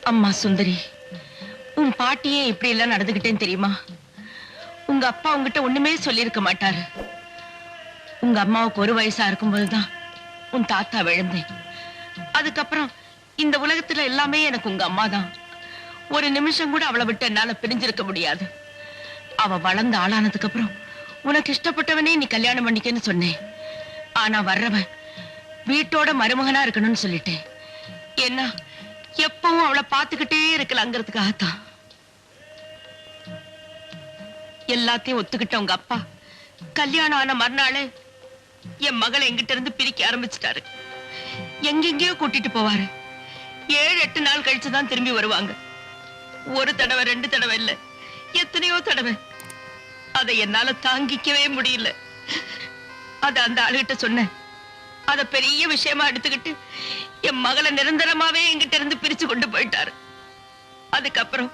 அம்மா சுந்தரி, உன் பாட்டியே இப்படி எல்லாம் நடந்துகிட்டேன்னு தெரியுமா? உங்க அப்பா உங்ககிட்ட ஒண்ணுமே சொல்லியிருக்க மாட்டாரு. உங்க அம்மாவுக்கு ஒரு வயசா இருக்கும்போதுதான் உன் தாத்தா விழுந்தேன். அதுக்கப்புறம் இந்த உலகத்துல எல்லாமே எனக்கு உங்க அம்மா தான். ஒரு நிமிஷம் கூட அவளை விட்டு என்னால பிரிஞ்சிருக்க முடியாது. அவ வளர்ந்து ஆளானதுக்கு அப்புறம் உனக்கு இஷ்டப்பட்டவனே நீ கல்யாணம் பண்ணிக்கன்னு சொன்னேன். ஆனா வர்றவன் வீட்டோட மருமகனா இருக்கணும்னு சொல்லிட்டேன். என்ன எப்பவும் அவளை பார்த்துக்கிட்டே இருக்கலாங்கிறதுக்காகத்தான். எல்லாத்தையும் ஒத்துக்கிட்ட உங்க அப்பா கல்யாணம் ஆன மறுநாளே என் மகளை எங்கிட்ட இருந்து பிரிக்க ஆரம்பிச்சிட்டாரு. எங்கெங்கயோ கூட்டிட்டு போவாரு. 7-8 நாள் கழிச்சுதான் திரும்பி வருவாங்க. ஒரு தடவை 2 தடவை இல்ல, எத்தனையோ தடவை. அதை என்னால தாங்கிக்கவே முடியல. அத அந்த ஆளுகிட்ட சொன்னேன். அத பெரிய விஷயமா எடுத்துக்கிட்டு என் மகளை நிரந்தரமாவே என்கிட்ட இருந்து பிரிச்சு கொண்டு போயிட்டாரு. அதுக்கப்புறம்